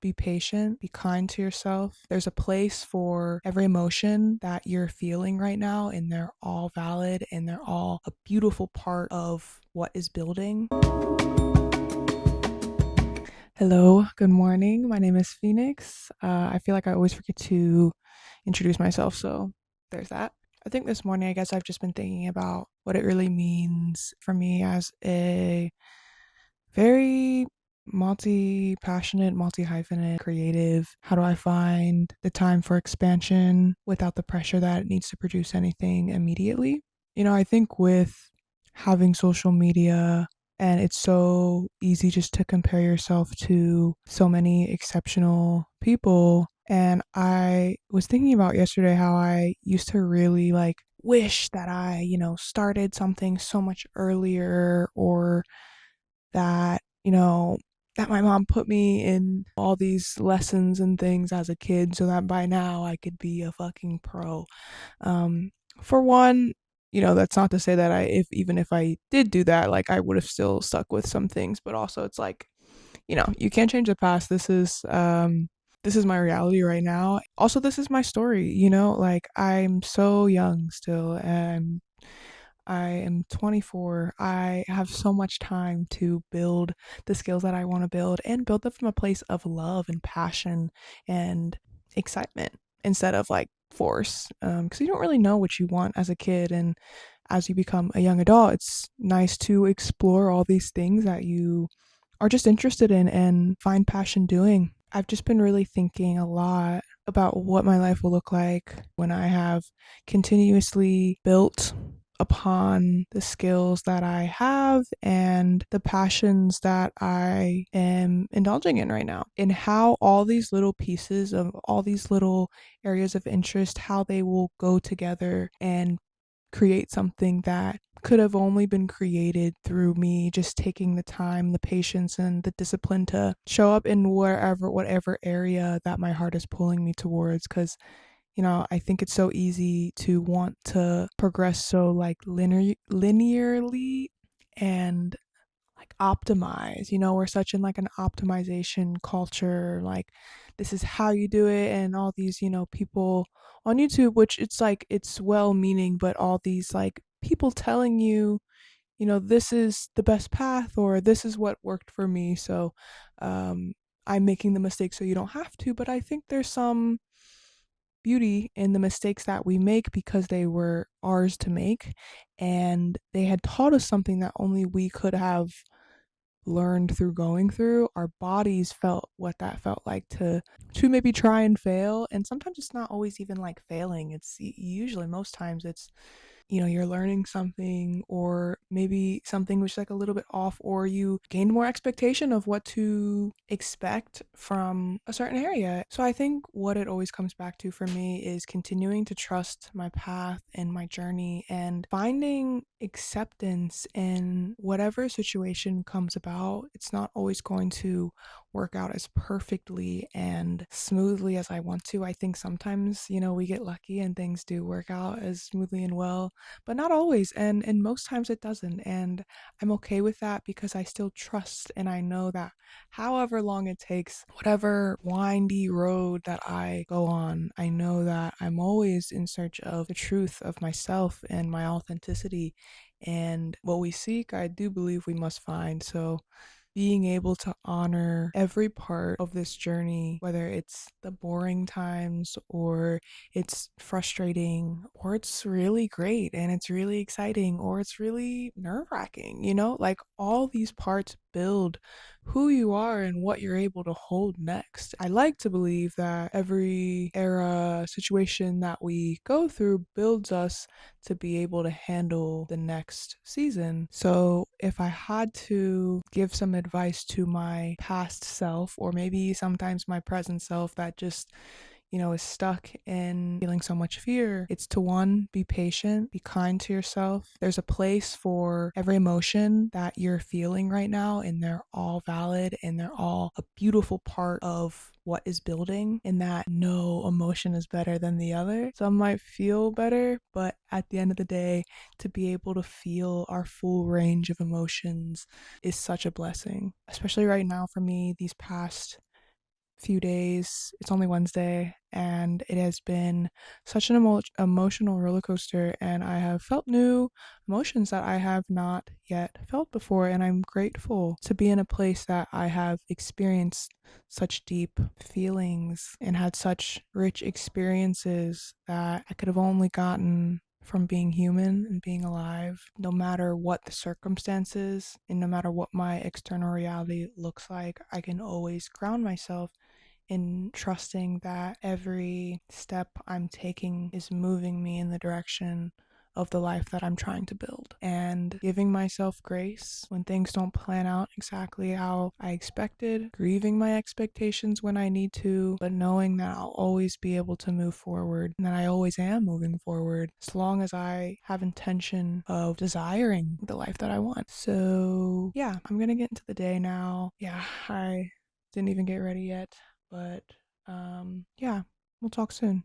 be patient, be kind to yourself. There's a place for every emotion that you're feeling right now, and they're all valid and they're all a beautiful part of what is building. Hello, good morning. My name is Phoenix. I feel like I always forget to introduce myself, so there's that. I think this morning, I guess I've just been thinking about what it really means for me as a very multi-passionate, multi-hyphenate creative. How do I find the time for expansion without the pressure that it needs to produce anything immediately? I think with having social media, and it's so easy just to compare yourself to so many exceptional people. And I was thinking about yesterday how I used to really wish that I, started something so much earlier, or that, that my mom put me in all these lessons and things as a kid so that by now I could be a fucking pro. Um, for one, that's not to say that even if I did do that, I would have still stuck with some things, but also it's you can't change the past. This is my reality right now. Also, this is my story, I'm so young still, and I am 24. I have so much time to build the skills that I want to build and build them from a place of love and passion and excitement instead of force. Because you don't really know what you want as a kid. And as you become a young adult, it's nice to explore all these things that you are just interested in and find passion doing. I've just been really thinking a lot about what my life will look like when I have continuously built upon the skills that I have and the passions that I am indulging in right now, and how all these little pieces of all these little areas of interest, how they will go together and create something that could have only been created through me just taking the time, the patience, and the discipline to show up in whatever area that my heart is pulling me towards. Because I think it's so easy to want to progress so linearly and optimize. We're such in an optimization culture. This is how you do it, and all these, people on YouTube, which it's well meaning, but all these people telling you, this is the best path, or this is what worked for me. So I'm making the mistake so you don't have to. But I think there's some beauty in the mistakes that we make because they were ours to make, and they had taught us something that only we could have learned through going through. Our bodies felt what that felt like to maybe try and fail, and sometimes it's not always even failing. It's usually, most times, it's you're learning something, or maybe something was a little bit off, or you gained more expectation of what to expect from a certain area. So I think what it always comes back to for me is continuing to trust my path and my journey, and finding acceptance in whatever situation comes about. It's not always going to work out as perfectly and smoothly as I want to. I think sometimes, we get lucky and things do work out as smoothly and well, but not always, and most times it doesn't. And I'm okay with that because I still trust, and I know that however long it takes, whatever windy road that I go on, I know that I'm always in search of the truth of myself and my authenticity. And what we seek, I do believe we must find. So being able to honor every part of this journey, whether it's the boring times, or it's frustrating, or it's really great and it's really exciting, or it's really nerve-wracking, all these parts build who you are and what you're able to hold next. I like to believe that every era situation that we go through builds us to be able to handle the next season. So if I had to give some advice to my past self, or maybe sometimes my present self that just is stuck in feeling so much fear, it's to, one, be patient, be kind to yourself. There's a place for every emotion that you're feeling right now, and they're all valid and they're all a beautiful part of what is building, and that no emotion is better than the other. Some might feel better, but at the end of the day, to be able to feel our full range of emotions is such a blessing, especially right now for me. These past few days. It's only Wednesday, and it has been such an emotional roller coaster, and I have felt new emotions that I have not yet felt before, and I'm grateful to be in a place that I have experienced such deep feelings and had such rich experiences that I could have only gotten from being human and being alive, no matter what the circumstances and no matter what my external reality looks like. I can always ground myself in trusting that every step I'm taking is moving me in the direction of the life that I'm trying to build, and giving myself grace when things don't plan out exactly how I expected, grieving my expectations when I need to, but knowing that I'll always be able to move forward and that I always am moving forward as long as I have intention of desiring the life that I want. So, yeah, I'm gonna get into the day now. Yeah, I didn't even get ready yet, but yeah, we'll talk soon.